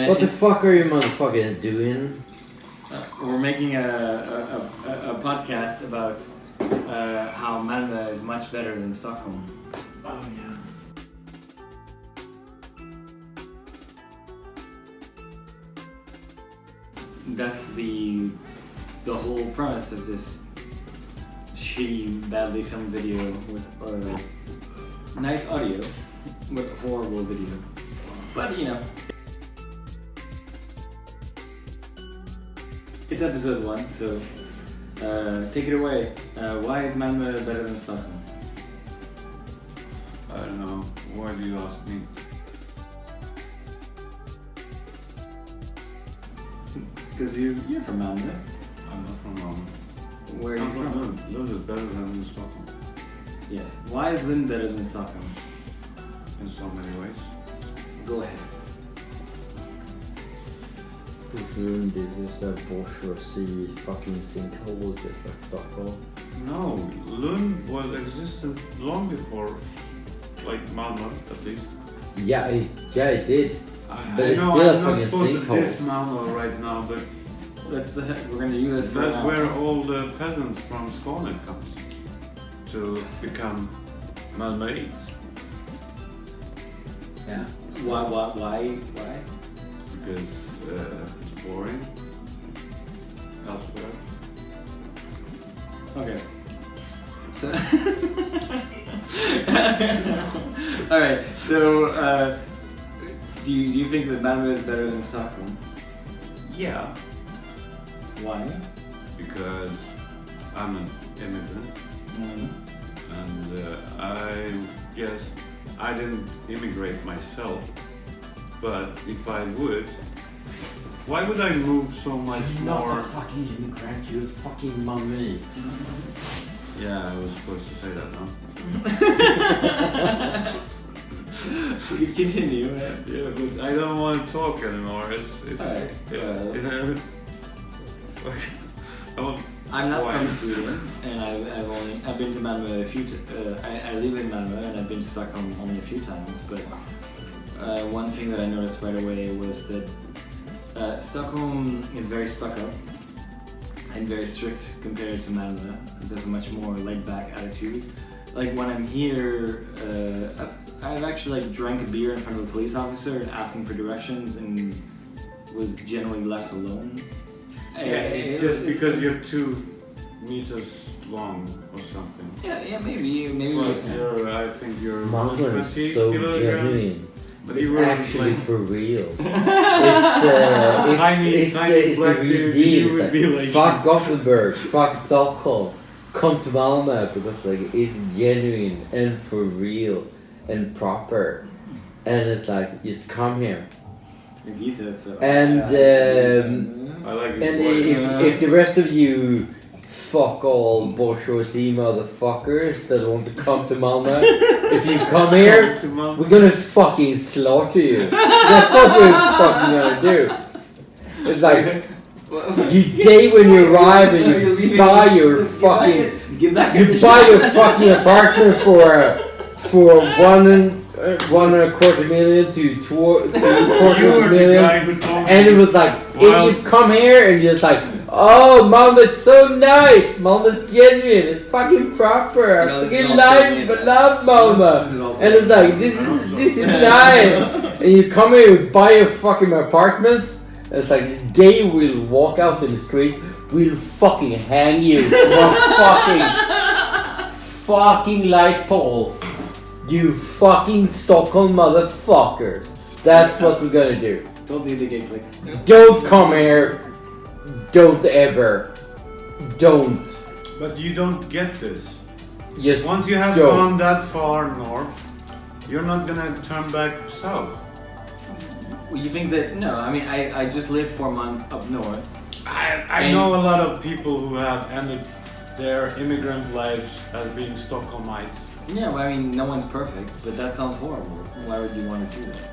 What the fuck are you motherfuckers doing? We're making a podcast about how Malmö is much better than Stockholm. Oh yeah. That's the whole premise of this shitty, badly filmed video with nice audio, but horrible video. But you know, it's episode 1, so take it away. Why is Malmö better than Stockholm? I don't know. Why do you ask me? Because you're from Malmö. I'm not from Malmö. Where are you I'm from? Lund. Lund is better than Stockholm Yes. Why is Lund better than Stockholm? in so many ways. Go ahead. Because Lund is just a bourgeoisie fucking sinkhole just like Stockholm. No, Lund was existent long before, like Malmö at least. Yeah, it did. But I it's know still a I'm not fucking supposed to sinkhole. diss Malmö right now, but We're gonna use this for that's now. where all the peasants from Skåne comes to become Malmöites. Yeah. Why? Because it's boring elsewhere. Okay. So. All right. So, do you think that Malmö is better than Stockholm? Yeah, Why? because I'm an immigrant, and I guess I didn't immigrate myself, but if I would, why would I move so much You're more? not a fucking immigrant, you're fucking Malmöite. Yeah, I was supposed to say that, no? You continue. Yeah, but I don't want to talk anymore. It's Alright. I'm not Why? from Sweden, and I've been to Malmö a few. I live in Malmö, and I've been to Stockholm only a few times. But one thing that I noticed right away was that Stockholm is very stuck up and very strict compared to Malmö. There's a much more laid-back attitude. Like when I'm here, I've actually drank a beer in front of a police officer and asked him for directions, and was generally left alone. Yeah, it's just because you're 2 meters long or something. Yeah, maybe. Plus, I think you're Malmö 20 is so kilograms. genuine. But It's you were actually like, for real. Tiny It's the black real dude, deal. you would be like- Fuck Gothenburg, fuck Stockholm. Come to Malmö because like it's genuine and for real and proper. And it's like just come here. If he says so. And I like and his voice. if the rest of you fuck all bourgeoisie motherfuckers that want to come to Malmö, if you come here, we're gonna fucking slaughter you. That's what we're fucking gonna do. It's like you day when you arrive and you buy your fucking fucking apartment for 1.25 million to 2.25 million, and it was like if you come here and you're just like, oh, Malmö's so nice, Malmö's genuine, it's fucking proper, I fucking love Malmö, and it's like this is nice, and you come here and buy your fucking apartments. It's like they will walk out in the street, we'll fucking hang you from a fucking light pole. You fucking Stockholm motherfuckers. That's what we're gonna do. Don't need to get clicks. Don't come here. Don't ever. Don't. But you don't get this. Just Once you have don't. gone that far north, you're not gonna turn back south. Well, you think that? No, I mean, I just lived 4 months up north. I know a lot of people who have ended their immigrant lives as being Stockholmites. Yeah, well, I mean, no one's perfect, but that sounds horrible. Why would you want to do that?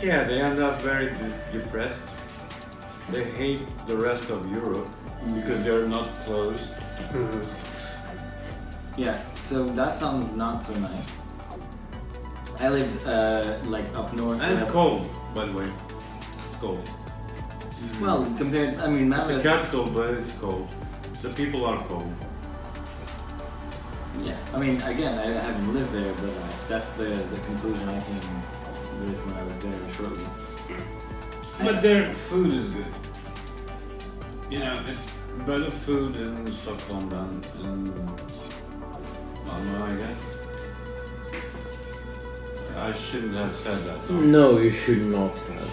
Yeah, they end up very depressed. They hate the rest of Europe because they're not closed. Yeah, so that sounds not so nice. I lived like up north. And it's cold, by the way. cold. Well, compared, I mean, It's Malmö. the capital, but it's cold. The people are cold. Yeah, I mean, again, I haven't lived there, but that's the conclusion I came with when I was there shortly. But their food is good. You know, it's better food in Stockholm than in Malmö, I guess. I shouldn't have said that. No, you should not have.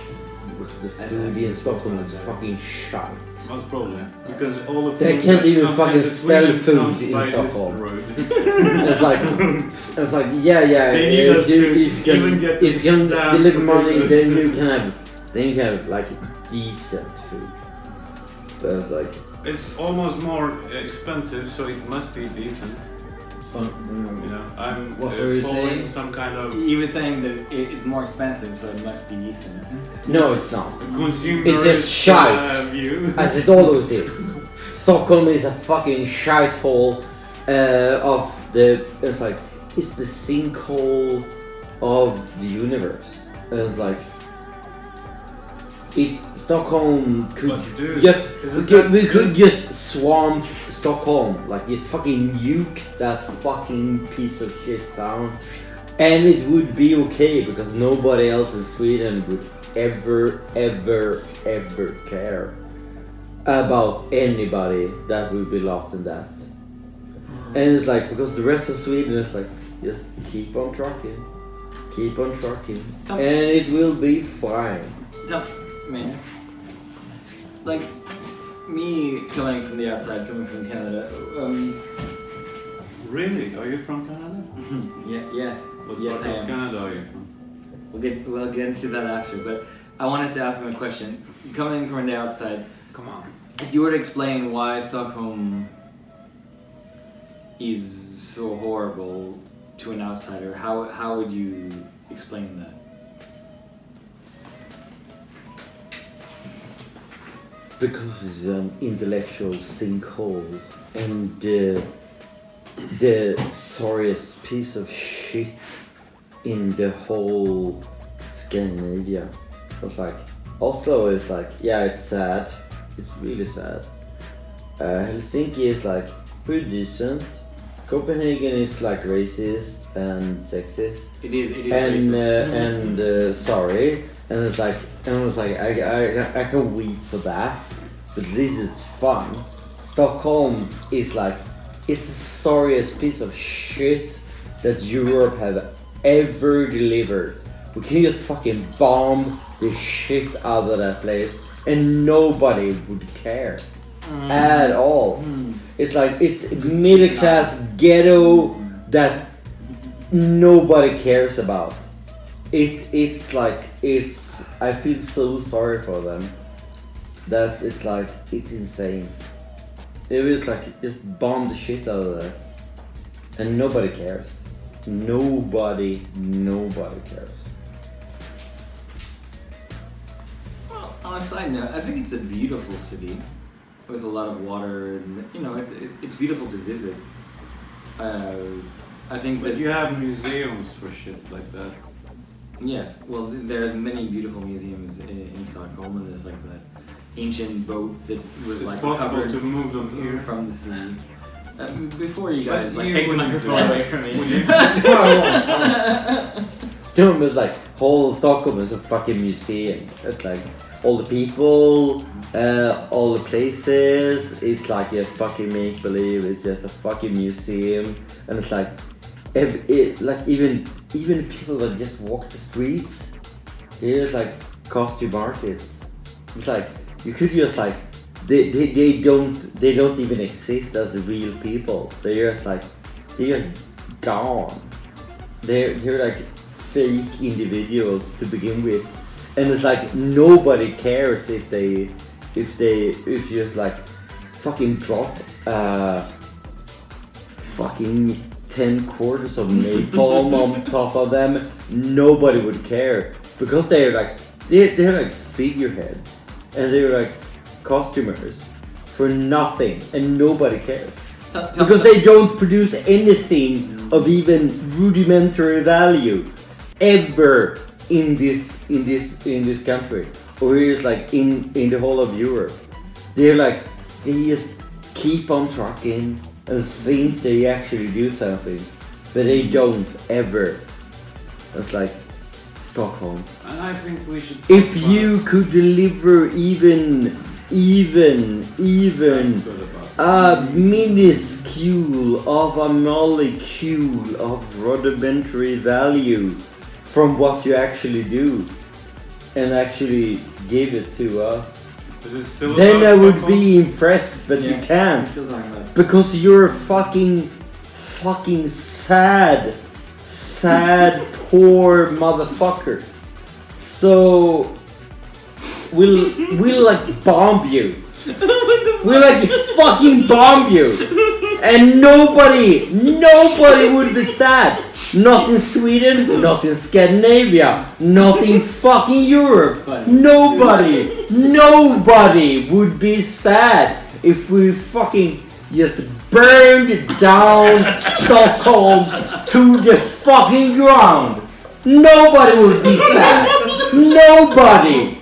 Because the food in Stockholm is fucking shite. Most probably. Because all the food They can't that even comes fucking into spell Sweden food comes in by this Stockholm. road. It's like yeah. They need us to If even get you can damn deliver money, potatoes. then you can have like decent food. But it's like It's almost more expensive, so it must be decent. You know, I'm What were you following saying? some kind of He was saying that it's more expensive, so it must be decent. no, it's not. consumer It's just shite. view. As it always is. Stockholm is a fucking shithole of the. It's like it's the sinkhole of the universe. It's like it's Stockholm could But dude, just isn't we that could just- just swamp Stockholm, like just fucking nuke that fucking piece of shit down, and it would be okay because nobody else in Sweden would ever care about anybody that would be lost in that. And it's like because the rest of Sweden is like just keep on trucking, and it will be fine. Man, like me coming from the outside, coming from Canada. Really? Are you from Canada? Yes, What yes, part I of am. Canada are you from? We'll get into that after, but I wanted to ask him a question. Coming from the outside, Come on. if you were to explain why Stockholm is so horrible to an outsider, how would you explain that? Because it's an intellectual sinkhole and the sorriest piece of shit in the whole Scandinavia. It's like Oslo is like, yeah, it's sad. It's really sad. Helsinki is like pretty decent. Copenhagen is like racist and sexist. It is And racist. sorry, and it's like I can weep for that, but this is fun. Stockholm is like it's the sorriest piece of shit that Europe have ever delivered. We can just fucking bomb the shit out of that place, and nobody would care at all. It's like it's middle class ghetto that nobody cares about. It's like I feel so sorry for them that it's like it's insane. It was like just bomb the shit out of that, and nobody cares. Nobody cares. Well, on a side note, I think it's a beautiful city with a lot of water, and it's beautiful to visit. I think But that you have museums for shit like that. yes, well, there are many beautiful museums in Stockholm, and there's like that ancient boat that was It's like possible covered to move them here. from the sea. Before you But guys like you take the wouldn't microphone do away that. from me. Would you? Stockholm is like whole Stockholm is a fucking museum. It's like all the people, all the places. It's like a fucking make believe. It's just a fucking museum, and it's like, even people that just walk the streets, there's like costume artists. It's like you could just like they don't even exist as real people. They're just gone. They're like fake individuals to begin with, and it's like nobody cares if you just like fucking drop fucking 10 quarters of napalm on top of them. Nobody would care because they're like figureheads and they're like costumers for nothing, and nobody cares because they don't produce anything of even rudimentary value ever in this country. or it's like in the whole of Europe, they just keep on trucking and think they actually do something, but they don't ever. It's like Stockholm. And I think we should. If you could deliver even a minuscule of a molecule of rudimentary value from what you actually do, and actually give it to us, then I would be impressed, but you can't, because you're fucking sad, poor motherfuckers. So we'll like bomb you. We'll like fucking bomb you, and nobody would be sad. Not in Sweden, not in Scandinavia, not in fucking Europe. Nobody would be sad if we fucking just burned down Stockholm to the fucking ground. Nobody would be sad. Nobody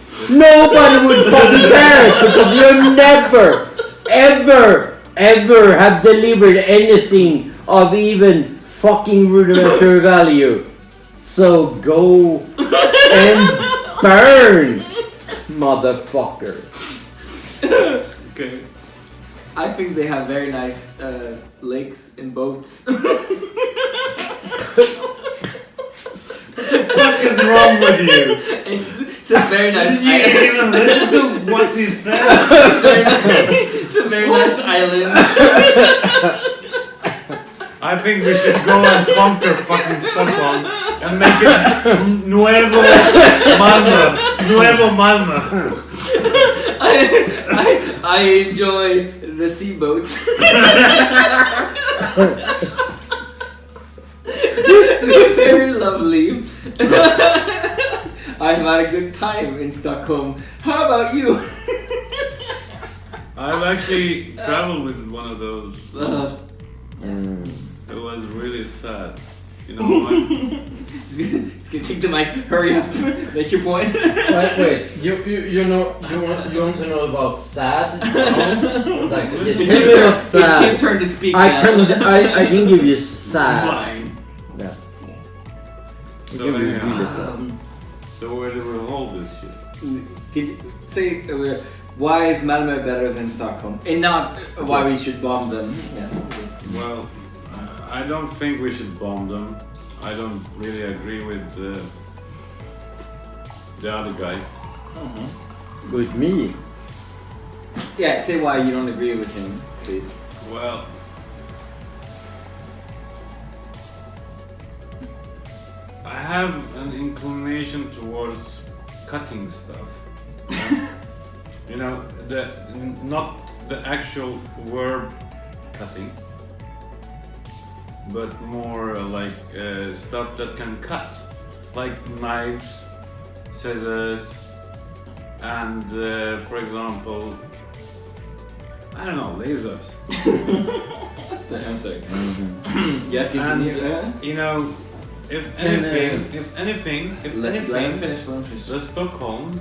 would fucking care, because you never, ever have delivered anything of even fucking rudimentary value. So go and burn, motherfuckers. Okay. I think they have very nice lakes and boats. What is wrong with you? It's a very nice Did you even listen to what he said? It's a very nice island. I think we should go and conquer fucking Stockholm and make it Nuevo Malmö. I enjoy the sea boats. Very lovely. I've had a good time in Stockholm. How about you? I've actually traveled with one of those. It was really sad. You know why? It's gonna take the mic. Hurry up. Make your point. Wait. You want to know about sad? No? Like, It's his turn to speak. I can give you sad. Fine. Yeah. So where do we hold this shit? Could you say why is Malmö better than Stockholm, and not why we should bomb them? Yeah. Well, I don't think we should bomb them. I don't really agree with the other guy. With me? Yeah, say why you don't agree with him, please. Well, I have an inclination towards cutting stuff. You know, not the actual verb cutting, but more like stuff that can cut, like knives, scissors, and for example, I don't know, lasers. I'm sorry. Yeah, and you know, if anything, the Stockholm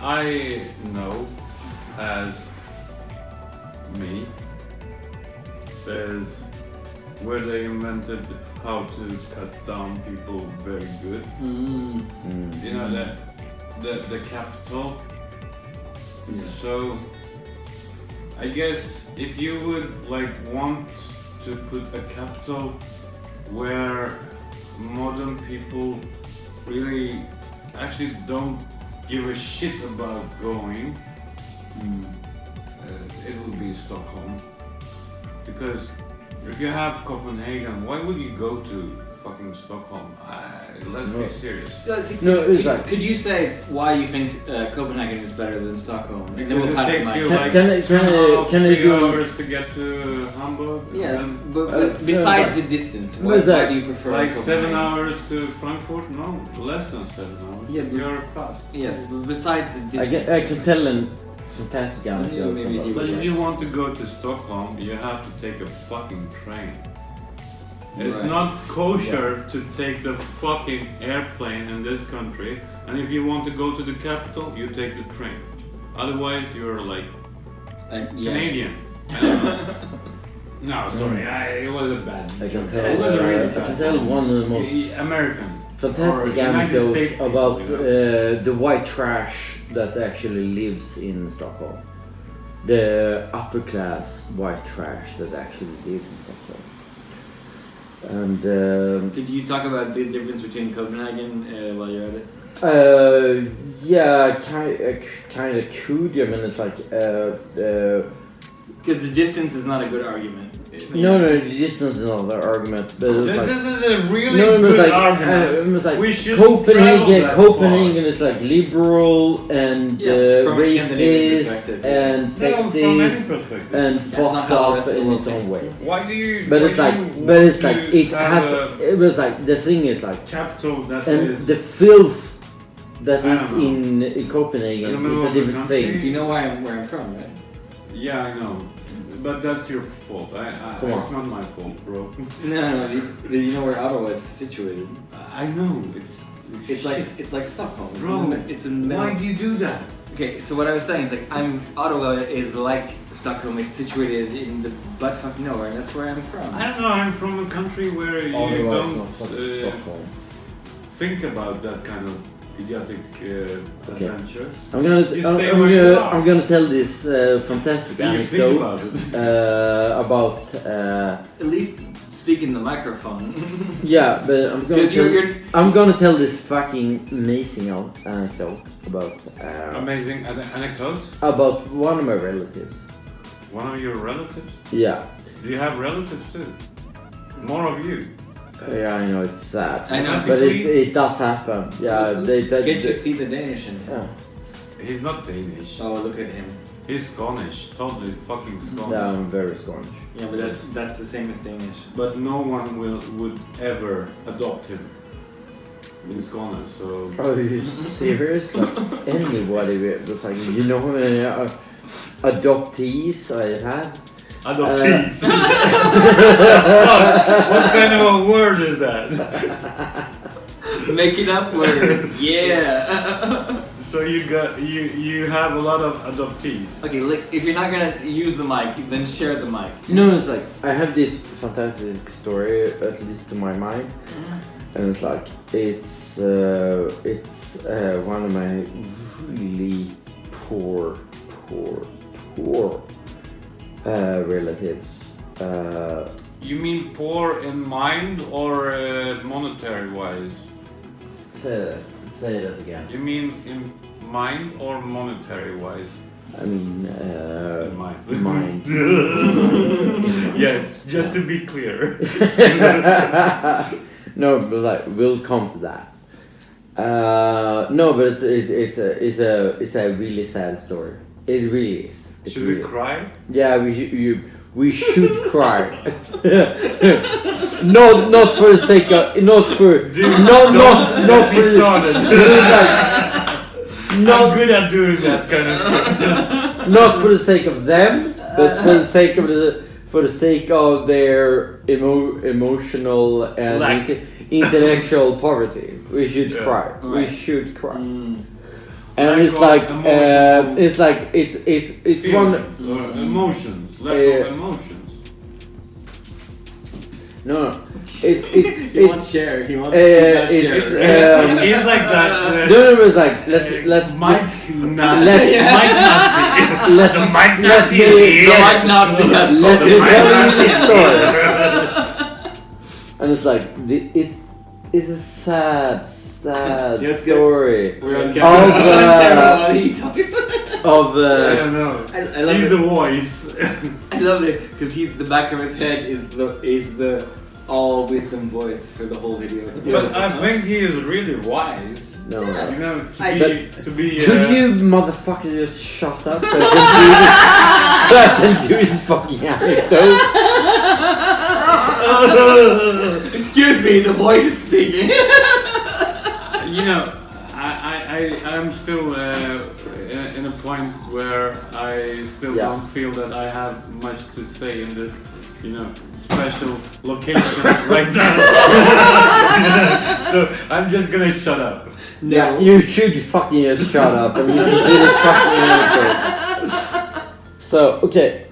I know as me is where they invented how to cut down people very good. You know, the capital. Yeah. So I guess if you would like want to put a capital where modern people really actually don't give a shit about going, it would be Stockholm. Because if you have Copenhagen, why would you go to fucking Stockholm? Let's be serious. Could you say why you think Copenhagen is better than Stockholm? And then we'll pass the It takes mic. you like Can I 3 do hours to get to Hamburg. Yeah, and but besides the distance, why do you prefer like Copenhagen? 7 hours to Frankfurt? No, less than 7 hours. Yeah, but you're fast. Yes, but besides the distance. I can tell a fantastic anecdote. Maybe he But if you want to go to Stockholm, you have to take a fucking train. It's not kosher to take the fucking airplane in this country, and if you want to go to the capital, you take the train. Otherwise, you're like Canadian. No, sorry, it was a bad. I can tell. It was a really I bad can tell one of the most American fantastic or United anecdotes States about people, you know? the white trash that actually lives in Stockholm. The upper class white trash that actually lives in Stockholm. And could you talk about the difference between Copenhagen while you're at it? yeah, kind of could. I mean, it's like because the distance is not a good argument. No, the distance is not an argument. But it's This like, is a really good argument. It's like We should Copenhagen is like liberal and from a Scandinavian racist perspective, and No, from any sexist perspective. and not fucked how the up rest of the in world its own thinks. way. Why do you? But why it's do like, you but it's want like to it have has. a It was like the thing is like, capital that and is. the filth that I is don't know. in Copenhagen In the middle is a of the different country? thing. Do you know where I'm from, right? Yeah, I know. But that's your fault. Come on. It's not my fault, bro. No. You know where Ottawa is situated? I know. It's like Stockholm. Bro, It's in the middle. why do you do that? Okay, so what I was saying is like Ottawa is like Stockholm. It's situated in the buttfuck nowhere, and that's where I'm from. I don't know. I'm from a country where you don't think about that kind of idiotic adventures. I'm gonna tell this fantastic And you think anecdote about it. about At least speak in the microphone. yeah, but you're I'm gonna tell this fucking amazing anecdote about Amazing anecdote. about one of my relatives. One of your relatives? Yeah, Do you have relatives too? More of you. yeah, I know it's sad. I know. but it does happen. Yeah, Can't you see the Danish in him? Yeah. He's not Danish. Oh, look at him. He's Scottish. Totally fucking Scottish. Yeah, I'm very Scottish. Yeah, but that's the same as Danish. But no one would ever adopt him in Scotland. So Are you serious? Like anybody was like, you know how many adoptees I had? adoptees. What kind of a word is that? Making up words. Yeah. So you have a lot of adoptees. Okay, look, if you're not gonna use the mic, then share the mic. No, it's like I have this fantastic story, at least to my mind, and it's like it's one of my really poor relatives. You mean poor in mind or monetary wise? Say that again. You mean in mind or monetary wise? I mean, In mind. mind. Yes, just to be clear. No, but like we'll come to that. No, but it's a really sad story. It really is. Should we cry? Yeah, we should cry. Not for the sake of not for started. I'm good at doing that kind of shit. Not for the sake of them, but for the sake of their emotional and intellectual poverty. We should cry. Right. We should cry. And Lack it's of like emotional it's one feelings or emotions. Lack of emotions. no. He wants share. He wants it's It's like that. no, it's like let Mike Nazi. let- Mike Nazi. The Mike let Nazi me- is The white Nazi has let called me him. tell you the story. And it's like it's a sad Yes, story We're on Of, camera. What are you talking about? of I don't know. I love He's it. the voice. I love it because the back of his head is the all wisdom voice for the whole video. It's But beautiful. I think he is really wise. no. You know, to be. Could you motherfucker just shut up so I can do this fucking anecdote? Excuse me, the voice is speaking. You know, I'm still in a point where I still Yeah. don't feel that I have much to say in this special location right now. So I'm just gonna shut up. No. Yeah, you should fucking just shut up and you should do this fucking intro. So, okay.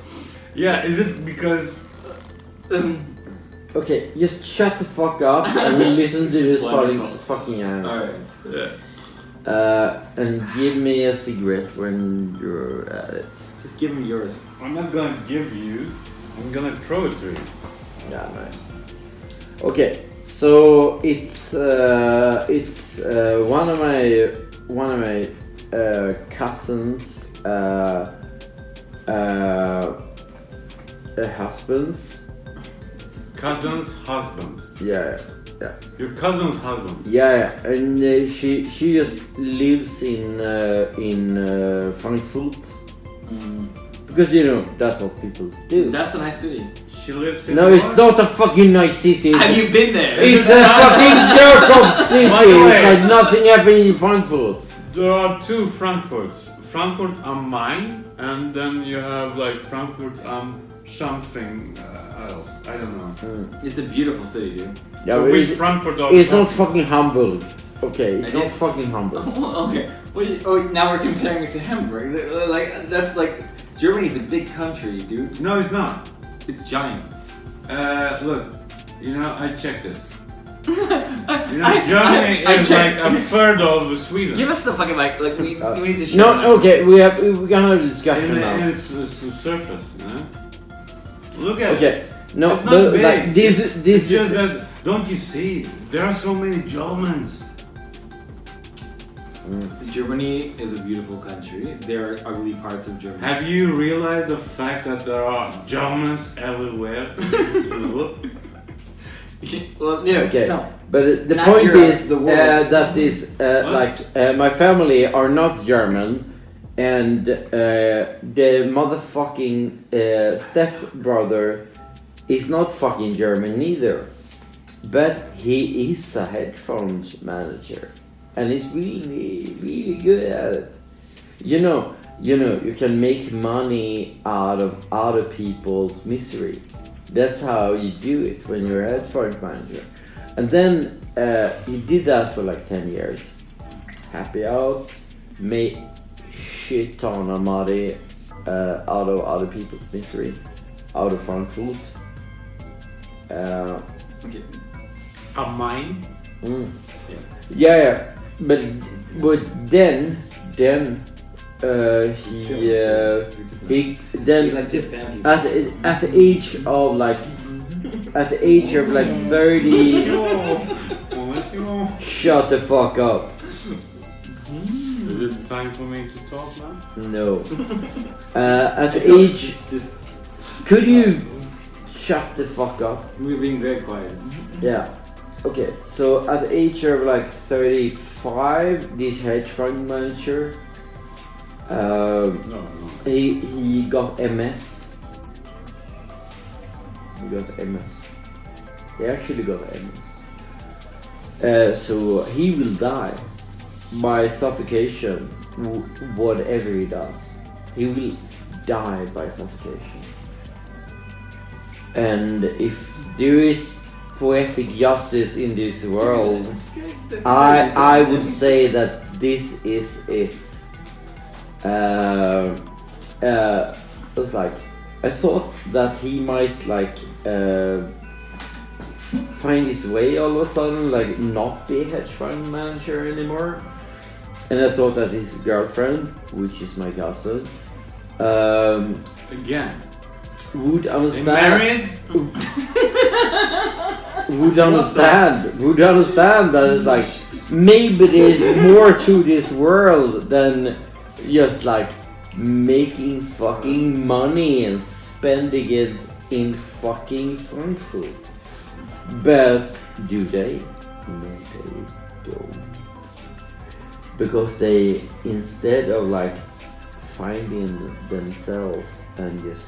Yeah, is it because... Okay, just shut the fuck up and we listen to this fucking ass. Alright. Yeah. And give me a cigarette when you're at it. Just give me yours. I'm not gonna give you, I'm gonna throw it to you. Yeah, nice. Okay, so it's one of my cousins' husbands. Cousin's husband. Yeah. Your cousin's husband. Yeah, and she just lives in Frankfurt. Because that's what people do. That's a nice city. She lives in. No, it's not a fucking nice city. Have you been there? It's a fucking jerk of city. It's like nothing happening in Frankfurt. There are two Frankfurts. Frankfurt am Main, and then you have like Frankfurt am something else. I don't know. It's a beautiful city, dude. Yeah, so which Frankfurt are it's not fucking Hamburg. Okay, it's not fucking Hamburg. Okay. Now we're comparing it to Hamburg. Like that's like Germany's a big country, dude. No, it's not. It's giant. Look, I checked it. Germany is like a third of Sweden. Give us the fucking mic. Like we need to show. No, okay, we're gonna have a discussion now. It's surface. Look at it. Okay, no, it's not big. Like this it's just that. Don't you see? There are so many Germans. Germany is a beautiful country. There are ugly parts of Germany. Have you realized the fact that there are Germans everywhere? Well, yeah, okay. No. But the Not point Europe, is the world. that is my family are not German, and the motherfucking stepbrother is not fucking German neither, but he is a hedge fund manager, and he's really, really good at it. You can make money out of other people's misery. That's how you do it when you're a hedge fund manager. And then he did that for like 10 years. Happy out, made shit ton of money out of other people's misery, out of Frankfurt. Okay. A mine? Yeah. But then he at the age of like 30. Shut the fuck up. Is it time for me to talk now? No. At the age, could you shut the fuck up? We're being very quiet. Yeah. Okay. So at the age of like 35, this hedge fund manager. No. He got MS. He actually got MS. So he will die by suffocation. Whatever he does, he will die by suffocation. And if there is poetic justice in this world, I would say that this is it. It's like I thought that he might find his way all of a sudden, like not be a hedge fund manager anymore. And I thought that his girlfriend, which is my cousin, Again. would understand. Married? Would understand that it's like maybe there's more to this world than just like making fucking money and spending it in fucking Frankfurt. But do they? No, they don't. Because they, instead of like finding themselves and just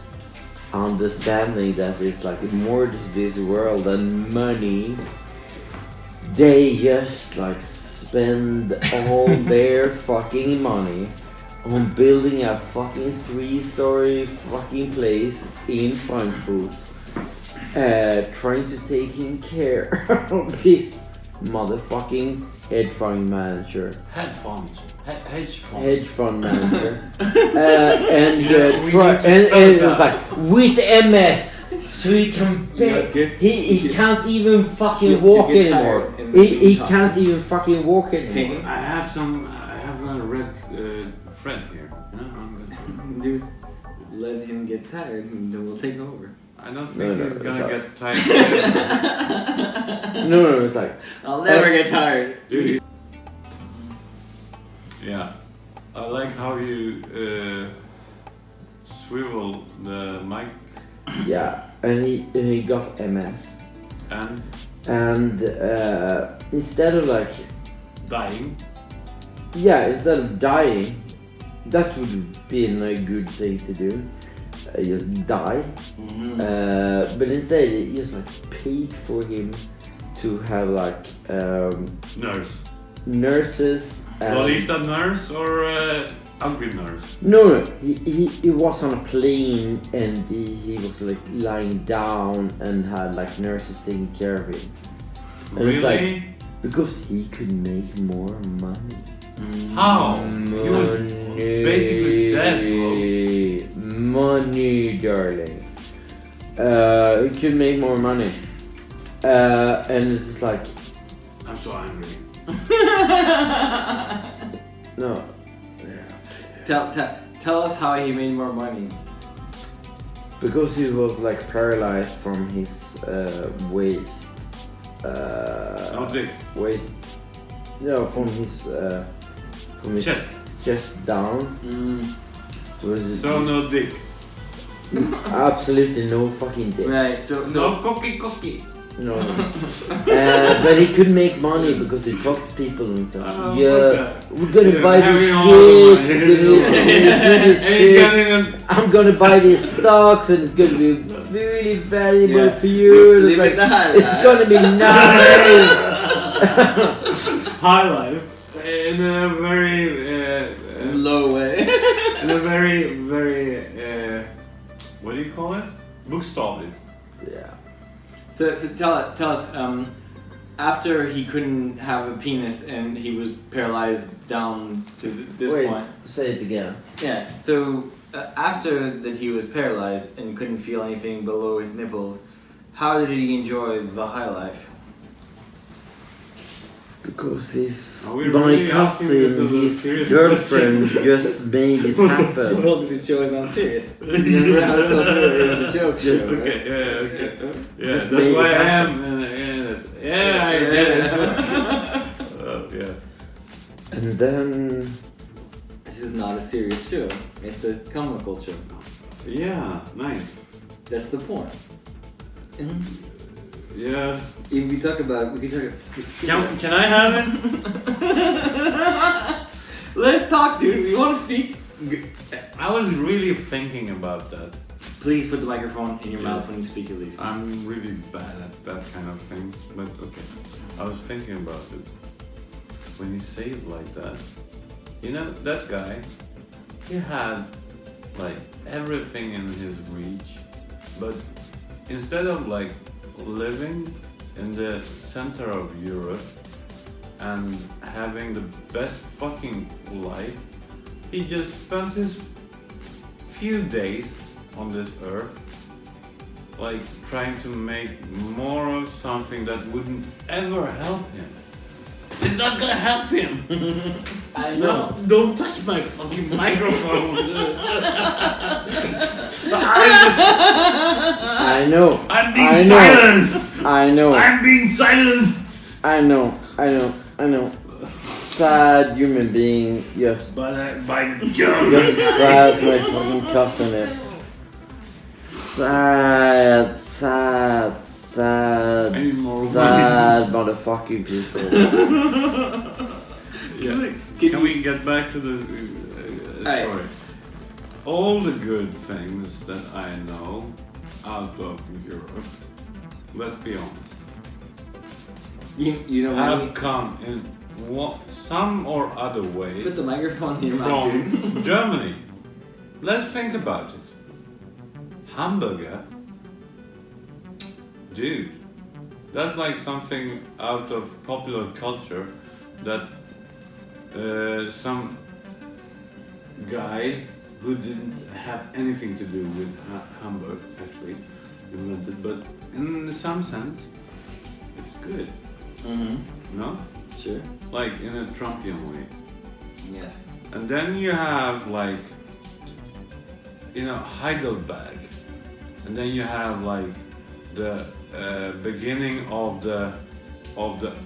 understanding that it's like more to this world than money, they just like spend all their fucking money on building a fucking 3-story fucking place in Frankfurt trying to taking care of this motherfucking hedge fund manager. Hedge fund manager. And it was like with MS, so he can he can't even fucking walk anymore. He can't even fucking walk anymore. I have a red thread here. You know, dude, let him get tired and then we'll take over. I don't think he's gonna get tired. No, it's like I'll never get tired. Dude. Yeah, I like how you swivel the mic. Yeah, and he got MS. And instead of like dying. Yeah, instead of dying, that would have been a good thing to do. Just die. But instead, it just like paid for him to have like nurses. Lolita nurse or ugly nurse? No, he was on a plane and he was like lying down and had like nurses taking care of him. And really? It's like, because he could make more money. How? He was basically dead. Money, darling. He could make more money. And it's like, I'm so angry. No. Tell us how he made more money. Because he was like paralyzed from his waist. No dick. Waist. No, from his chest down. So no dick. Absolutely no fucking dick. Right. So no cocky. No. But he could make money because he talked to people and stuff. We're gonna buy this shit. We're gonna do this shit. I'm gonna buy these stocks and it's gonna be really valuable for you. It's gonna be nice. High life in a very low way. In a very what do you call it? Bokstavligt. Yeah. So tell us, after he couldn't have a penis and he was paralyzed down to this point. Say it again. Yeah. So after that he was paralyzed and couldn't feel anything below his nipples, how did he enjoy the high life? Because my really cousin, his girlfriend, just made it happen. I told you this show is not serious. Remember how I told you it was a joke show, right? Okay. Yeah, that's why I am. Yeah, I get it. Yeah. And then... This is not a serious show. It's a comical show. Yeah, nice. That's the point. Yeah. If we talk about, Can I have it? Let's talk, dude. You want to speak? I was really thinking about that. Please put the microphone in your mouth when you speak, at least. I'm really bad at that kind of things, but okay. I was thinking about it. When you say it like that, you know, that guy, he had like everything in his reach, but instead of like living in the center of Europe and having the best fucking life, he just spent his few days on this earth like trying to make more of something that wouldn't ever help him. It's not gonna help him. I know. No, don't touch my fucking microphone. I know. I'm being silenced. I know. I'm being silenced. I know. Sad human being, just by the German. Just sad as my fucking cousin is. Sad motherfucking people. Can we get back to the story? All the good things that I know out of Europe, let's be honest, you know have come in some or other way. Put the microphone in your mouth, from Germany. Let's think about it. Hamburger dude, that's like something out of popular culture that some guy who didn't have anything to do with Hamburg actually invented, but in some sense, it's good. No? Sure. Like in a Trumpian way. Yes. And then you have like, Heidelberg, and then you have like the beginning of the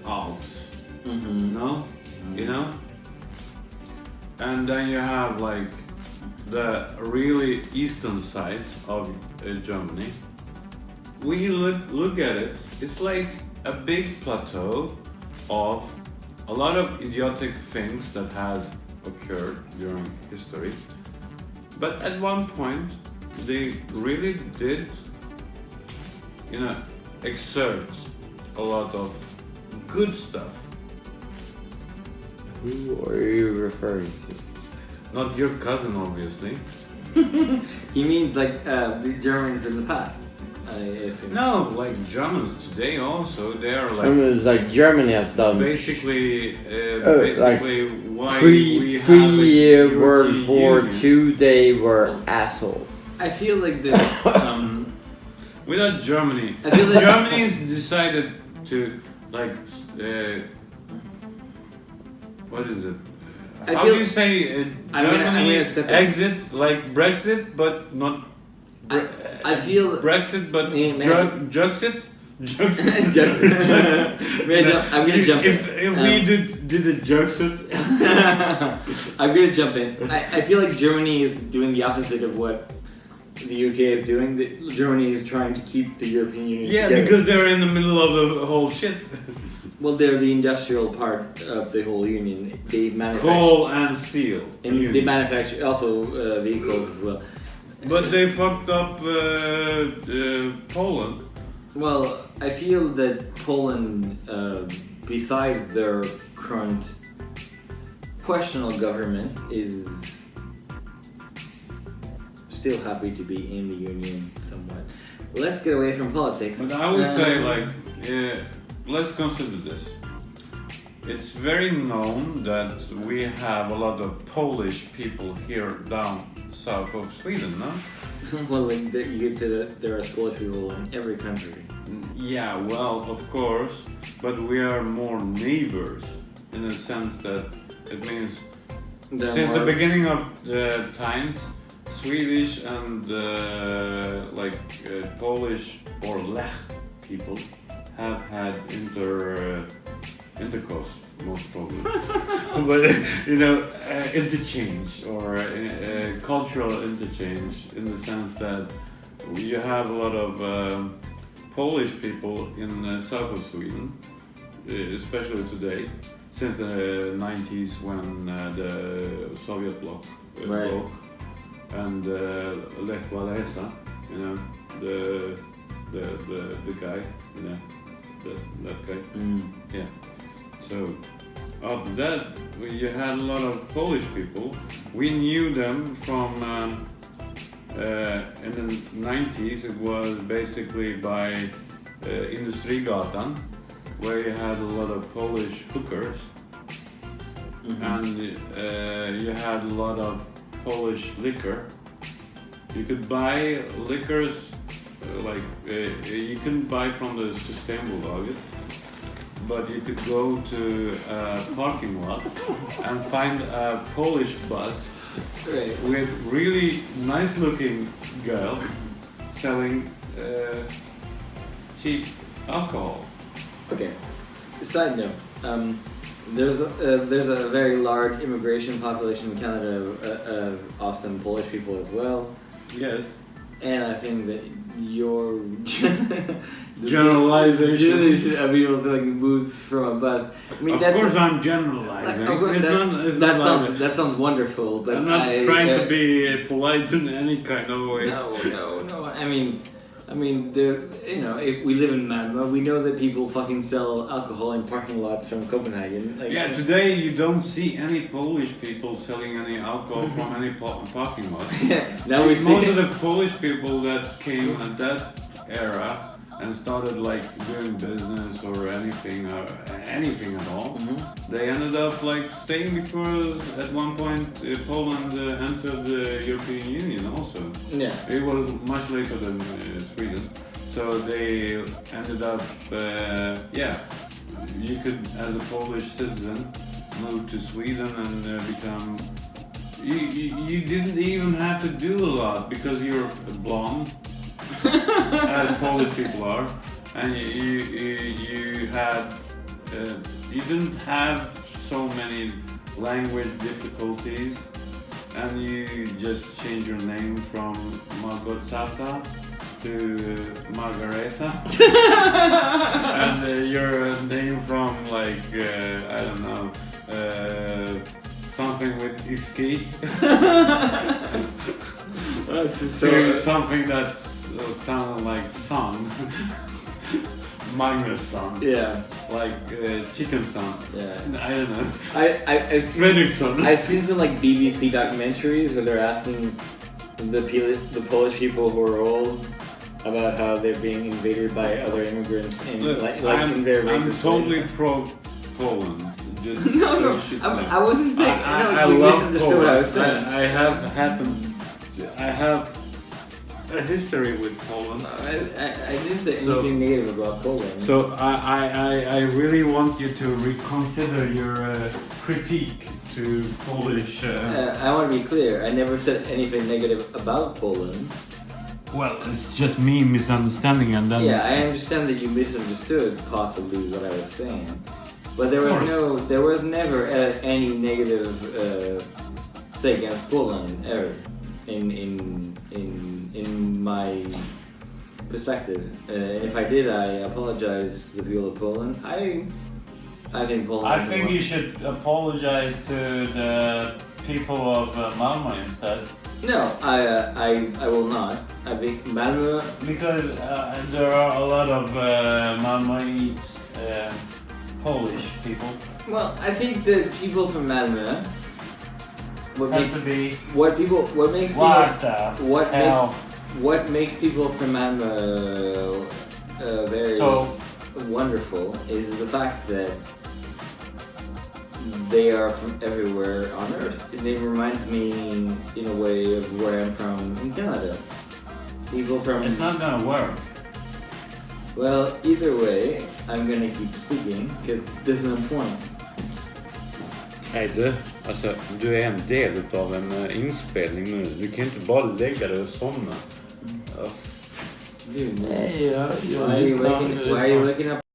Alps. No? And then you have like the really eastern sides of Germany. When you look at it, it's like a big plateau of a lot of idiotic things that has occurred during history. But at one point, they really did, exert a lot of good stuff. Who are you referring to? Not your cousin, obviously. He means like the Germans in the past, I assume. No, like Germans today also, they are like... It's like Germany has done... Basically, like why we have a World War Union. II, they were assholes. I feel like the Without Germany, I feel like Germany's decided to like what is it? How do you say Germany exit like Brexit, but not? I feel Brexit, but Juxit. I'm gonna jump in. If we did a Juxit, I'm gonna jump in. I feel like Germany is doing the opposite of what the UK is doing. Germany is trying to keep the European Union together. because they're in the middle of the whole shit. Well, they're the industrial part of the whole union. They manufacture Coal and steel. and they manufacture also vehicles as well. But they fucked up Poland. Well, I feel that Poland, besides their current questionable government, is still happy to be in the union somewhat. Let's get away from politics. But I would say, let's consider this. It's very known that we have a lot of Polish people here down south of Sweden, no? Well, you could say that there are Polish people in every country. Yeah, well, of course, but we are more neighbors in the sense that it means since the beginning of the times, Swedish and Polish or Lech people have had intercourse, most probably. But interchange or cultural interchange in the sense that you have a lot of Polish people in the south of Sweden, especially today, since the 90s when the Soviet bloc broke, and Lech Walesa, the guy, that guy, yeah. So after that, you had a lot of Polish people. We knew them from in the 90s. It was basically by Industrigatan, where you had a lot of Polish hookers, and you had a lot of Polish liquor. You could buy liquors you couldn't buy from the Systembolaget, but you could go to a parking lot and find a Polish bus with really nice looking girls selling cheap alcohol. Okay, side note, there's a very large immigration population in Canada of awesome Polish people as well. Yes. And I think that your generalization of people selling booze from a bus. I mean, of course, I'm generalizing. That sounds wonderful, but I'm not trying to be polite in any kind of way. No. I mean, if we live in Malmö, we know that people fucking sell alcohol in parking lots from Copenhagen. Today you don't see any Polish people selling any alcohol from any parking lot. Now we see most of the Polish people that came at that era and started like doing business or anything at all. They ended up like staying because at one point Poland entered the European Union also. Yeah. It was much later than Sweden. So they ended up, you could, as a Polish citizen, move to Sweden and become. You didn't even have to do a lot because you're blonde, as Polish people are, and you had you didn't have so many language difficulties, and you just change your name from Margotata to Margareta, and your name from like I don't know. Something with iski to something that sounded like son. Magnus son. Yeah. Like chicken son. Yeah. I don't know. I've seen some like BBC documentaries where they're asking the Polish people who are old about how they're being invaded by other immigrants in in their racist I'm totally pro Poland. No. I wasn't saying. I you love misunderstood Poland. what I was saying. I have a history with Poland. I didn't say anything negative about Poland. So I really want you to reconsider your critique to Polish. I want to be clear. I never said anything negative about Poland. Well, it's just me misunderstanding and then. Yeah, I understand that you misunderstood possibly what I was saying. But there was never any negative say against Poland ever in my perspective. If I did, I apologize to the people of Poland. I think Poland. I think you should apologize to the people of Malmö instead. No, I will not. I think Malmö. Because there are a lot of Malmö Polish people. Well, I think the people from Malmö. What makes people from Malmö very wonderful is the fact that they are from everywhere on Earth. It reminds me, in a way, of where I'm from in Canada. People from. It's not gonna work. Well, either way, I'm gonna keep speaking because there's no point. Nej du, alltså du är en del utav en inspelning nu. Du kan inte bara lägga dig och somna. Dude, Hey, why are you waking up?